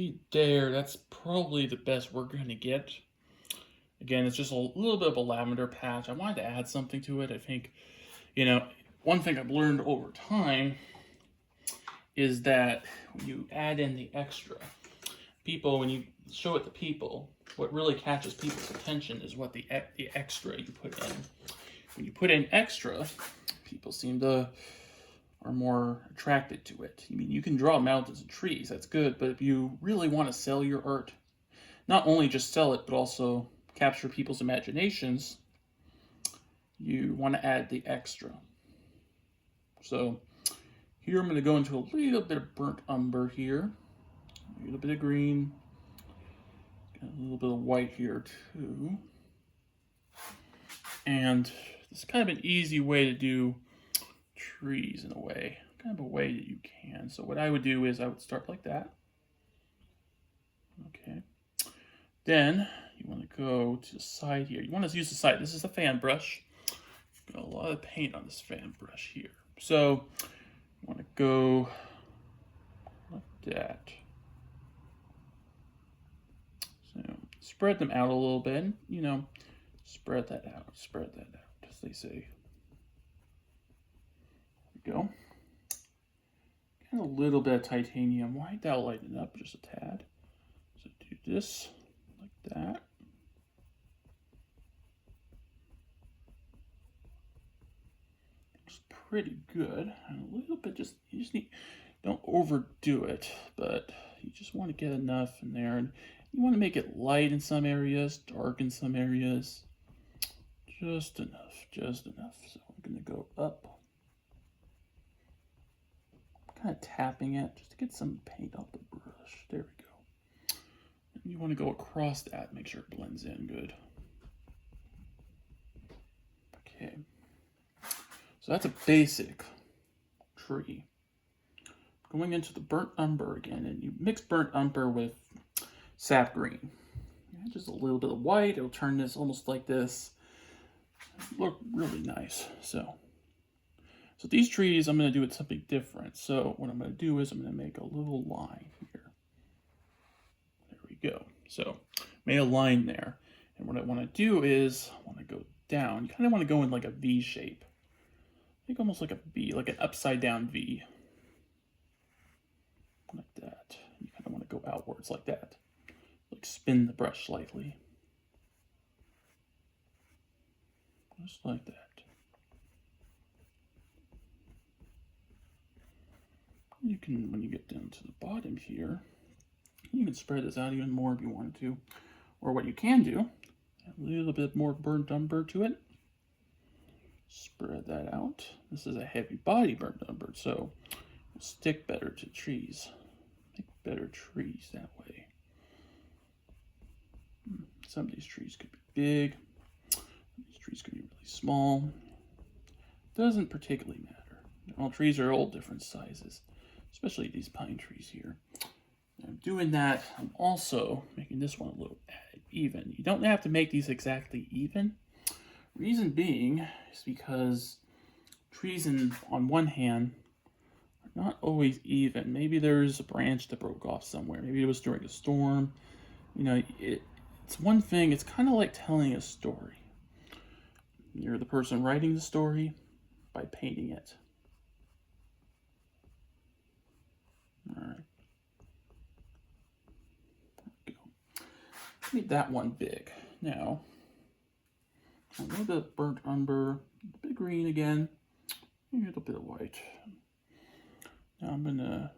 see there, that's probably the best we're going to get. Again, it's just a little bit of a lavender patch. I wanted to add something to it. I think, one thing I've learned over time is that when you add in the extra, when you show it to people, what really catches people's attention is what the extra you put in. When you put in extra, people are more attracted to it. I mean, you can draw mountains and trees, that's good, but if you really want to sell your art, not only just sell it, but also capture people's imaginations, you want to add the extra. So here I'm going to go into a little bit of burnt umber here, a little bit of green, got a little bit of white here too. And this is kind of an easy way to do trees in a way, kind of a way that you can. So what I would do is I would start like that. Okay. Then you want to go to the side here. You want to use the side. This is a fan brush. Got a lot of paint on this fan brush here. So you want to go like that. So spread them out a little bit. Spread that out, as they say. There we go. Got a little bit of titanium white. That'll lighten it up just a tad. So do this like that. Looks pretty good. And a little bit, don't overdo it, but you just want to get enough in there. And you want to make it light in some areas, dark in some areas. Just enough. So I'm going to go up. Kind of tapping it just to get some paint off the brush. There we go. And you want to go across that, make sure it blends in good. Okay. So that's a basic tree. Going into the burnt umber again, and you mix burnt umber with sap green. Just a little bit of white. It'll turn this almost like this. Look really nice. So these trees, I'm going to do it something different. So what I'm going to do is I'm going to make a little line here. There we go. So made a line there. And what I want to do is I want to go down. You kind of want to go in like a V shape. I think almost like a V, like an upside down V. Like that. You kind of want to go outwards like that. Like spin the brush slightly. Just like that. You can, when you get down to the bottom here, you can spread this out even more if you wanted to. Or what you can do, add a little bit more burnt umber to it. Spread that out. This is a heavy body burnt umber, so it'll stick better to trees. Make better trees that way. Some of these trees could be big. These trees could be really small. Doesn't particularly matter. All trees are all different sizes, especially these pine trees here. I'm doing that. I'm also making this one a little even. You don't have to make these exactly even. Reason being is because trees on one hand are not always even. Maybe there's a branch that broke off somewhere. Maybe it was during a storm. It's one thing. It's kind of like telling a story. You're the person writing the story by painting it. All right. There we go. Made that one big. Now, a little bit of burnt umber, a bit of green again, and a little bit of white. Now I'm gonna,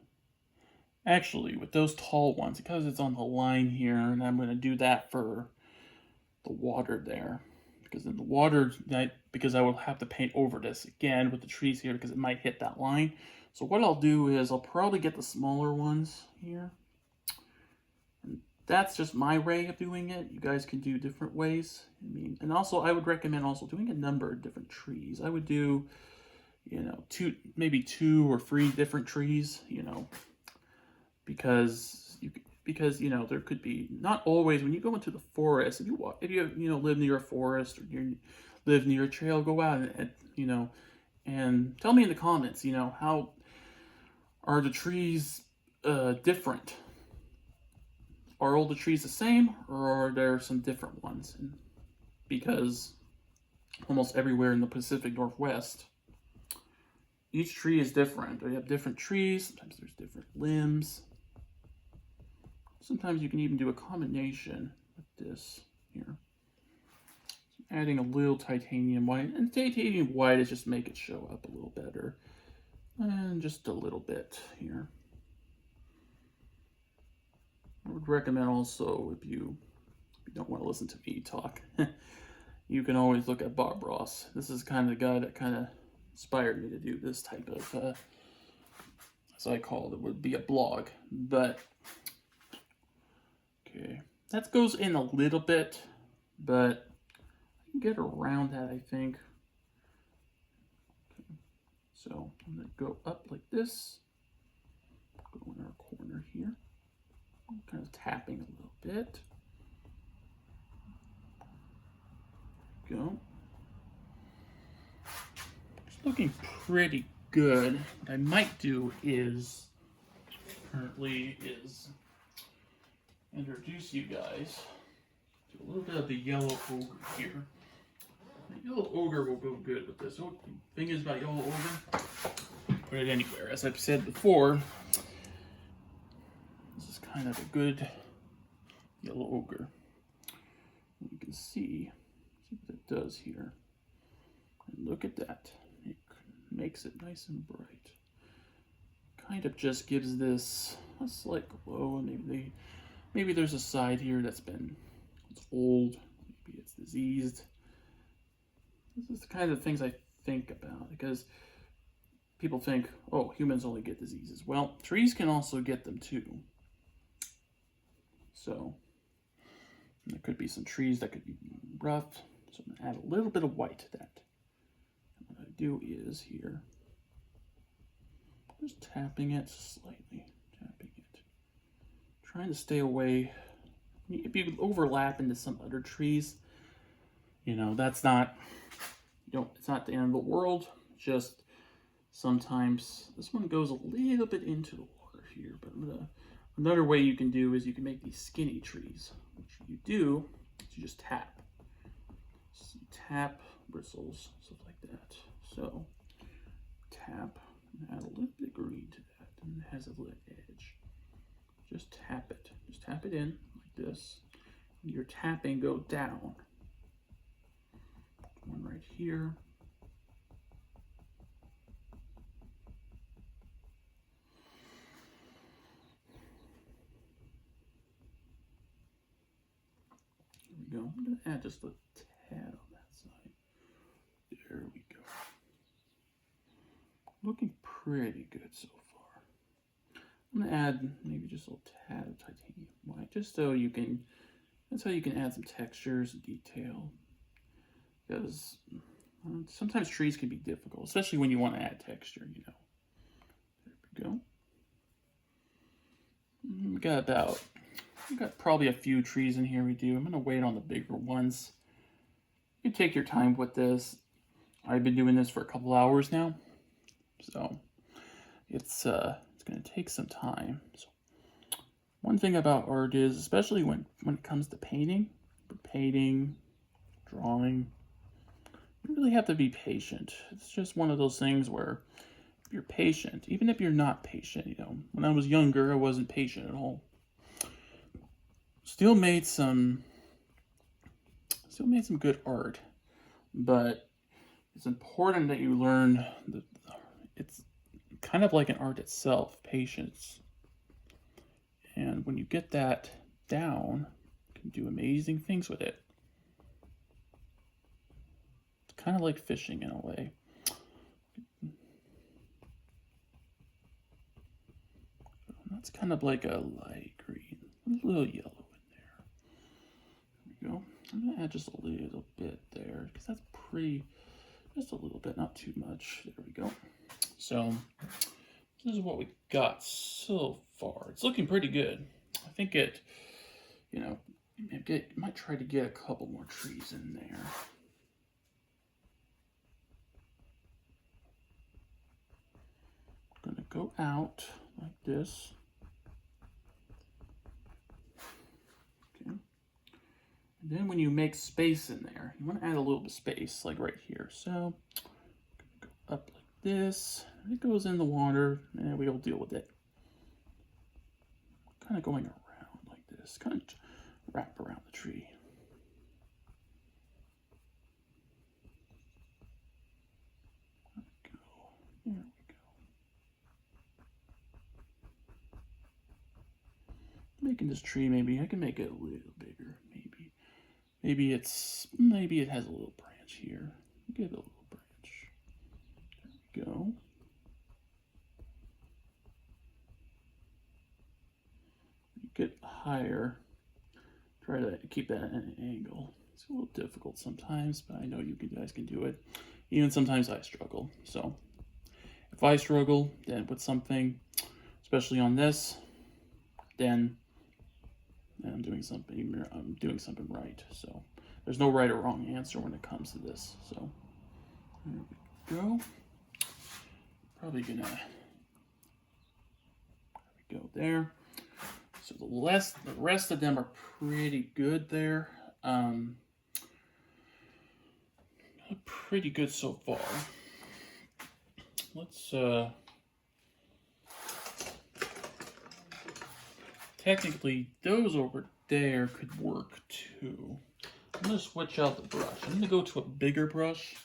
actually with those tall ones, because it's on the line here, and I'm gonna do that for the water there. Because in the water, because I will have to paint over this again with the trees here because it might hit that line. So what I'll do is I'll probably get the smaller ones here. And that's just my way of doing it. You guys can do different ways. And also I would recommend also doing a number of different trees. I would do, maybe 2 or 3 different trees, because there could be, not always, when you go into the forest, if you live near a forest or you live near a trail, go out and tell me in the comments, how are the trees different are all the trees the same, or are there some different ones? And because almost everywhere in the Pacific Northwest, each tree is different. We have different trees, sometimes there's different limbs. Sometimes you can even do a combination with this here. So adding a little titanium white, and titanium white is just make it show up a little better. And just a little bit here. I would recommend also, if you don't want to listen to me talk, you can always look at Bob Ross. This is kind of the guy that kind of inspired me to do this type of, as I call it, would be a blog. But okay, that goes in a little bit, but I can get around that, I think. Okay. So I'm going to go up like this, go in our corner here. I'm kind of tapping a little bit. Go. It's looking pretty good. What I might do is introduce you guys to a little bit of the yellow ogre here. The yellow ogre will go good with this. So the thing is about yellow ogre, put it anywhere. As I've said before, this is kind of a good yellow ogre. You can see what it does here. And look at that. It makes it nice and bright. Kind of just gives this a slight glow, and maybe there's a side here it's old, maybe it's diseased. This is the kind of things I think about, because people think, oh, humans only get diseases. Well, trees can also get them too. So there could be some trees that could be rough, so I'm going to add a little bit of white to that. And what I do is here, just tapping it slightly, trying to stay away. If you overlap into some other trees, that's not, it's not the end of the world. Just sometimes this one goes a little bit into the water here, but another way you can do is you can make these skinny trees. What you do is you just tap. So tap bristles, stuff like that. So tap, and add a little bit of green to that, and it has a little edge. Just tap it. Just tap it in like this. Your tapping go down. One right here. There we go. I'm going to add just a tad on that side. There we go. Looking pretty good so far. I'm going to add maybe just a little tad of titanium white, just so you can, that's how you can add some textures and detail. Because sometimes trees can be difficult, especially when you want to add texture, There we go. We got probably a few trees in here we do. I'm going to wait on the bigger ones. You can take your time with this. I've been doing this for a couple hours now, so it's going to take some time. So one thing about art is, especially when it comes to painting, drawing, you really have to be patient. It's just one of those things where if you're patient, even if you're not patient, when I was younger, I wasn't patient at all. Still made some good art, but it's important that you learn it's kind of like an art itself, patience. And when you get that down, you can do amazing things with it. It's kind of like fishing in a way. That's kind of like a light green, a little yellow in there. There we go. I'm going to add just a little bit there, because that's pretty, just a little bit, not too much. There we go. So this is what we got so far. It's looking pretty good. I think it, might try to get a couple more trees in there. I'm gonna go out like this. And then when you make space in there, you want to add a little bit of space, like right here. So go up like this. It goes in the water, and we'll deal with it. Kind of going around like this, kind of wrap around the tree. There we go. Making this tree, maybe I can make it a little bigger. Maybe it has a little branch here. Give it a little branch. There we go. Get higher. Try to keep that at an angle. It's a little difficult sometimes, but I know you guys can do it. Even sometimes I struggle. So if I struggle then with something, especially on this, then I'm doing something right. So there's no right or wrong answer when it comes to this. So there we go. Probably gonna go there. So the rest of them are pretty good there. Pretty good so far. Let's technically those over there could work too. I'm gonna switch out the brush. I'm gonna go to a bigger brush.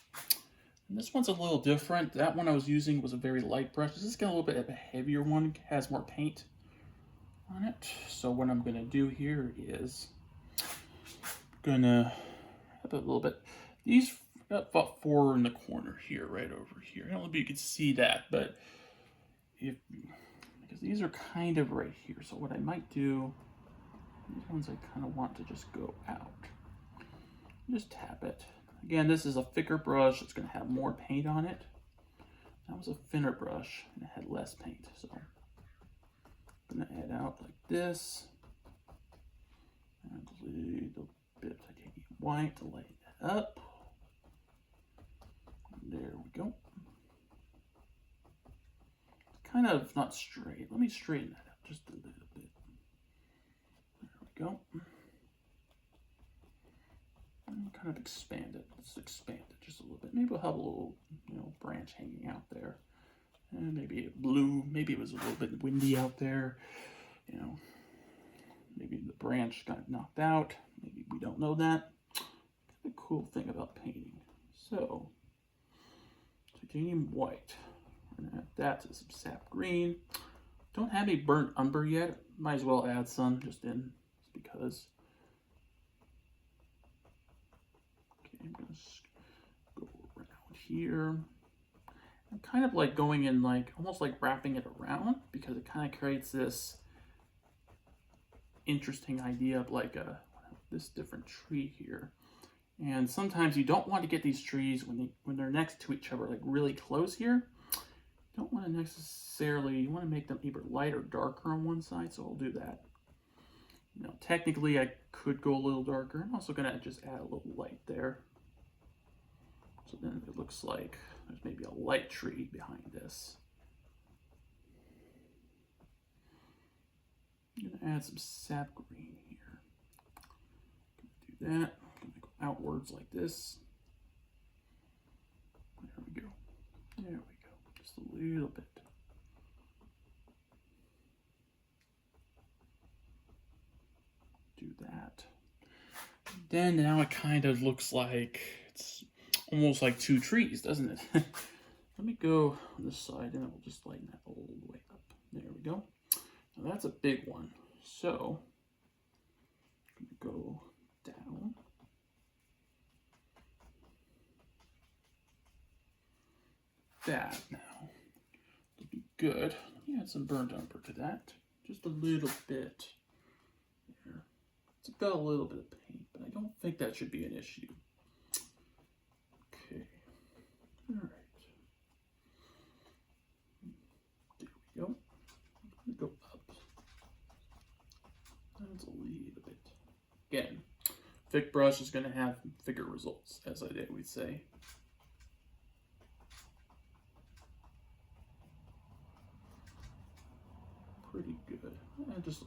And this one's a little different. That one I was using was a very light brush. This is got a little bit of a heavier one, has more paint on it. So what I'm gonna do here is gonna have a little bit. These got about 4 in the corner here, right over here. I don't know if you can see that, but because these are kind of right here. So what I might do, these ones I kind of want to just go out. Just tap it. Again, this is a thicker brush. It's going to have more paint on it. That was a thinner brush and it had less paint. So I'm going to add out like this. And a little bit of titanium white to lighten that up. And there we go. It's kind of not straight. Let me straighten that out just a little bit. There we go. And kind of expand it. Let's expand it just a little bit. Maybe we'll have a little, branch hanging out there. And maybe it blew. Maybe it was a little bit windy out there. Maybe the branch got knocked out. Maybe we don't know that. The cool thing about painting. So, titanium white. We're gonna add that to some sap green. Don't have any burnt umber yet. Might as well add some just because. I'm going to go around here. I'm kind of like going in almost like wrapping it around because it kind of creates this interesting idea of this different tree here. And sometimes you don't want to get these trees when they're next to each other, like really close here. You don't want to necessarily, you want to make them either light or darker on one side, so I'll do that. Technically I could go a little darker. I'm also going to just add a little light there. So then it looks like there's maybe a light tree behind this. I'm going to add some sap green here. Do that. I'm going to go outwards like this. There we go. There we go. Just a little bit. Do that. Then now it kind of looks like it's almost like 2 trees, doesn't it? Let me go on this side and we'll just lighten that all the way up. There we go. Now that's a big one. So I'm going to go down. That now will be good. Let me add some burnt umber to that. Just a little bit. There. It's got a little bit of paint, but I don't think that should be an issue. Okay. All right. There we go. Go up. That's a little bit. Again, thick brush is going to have thicker results, as I would say. Pretty good. And just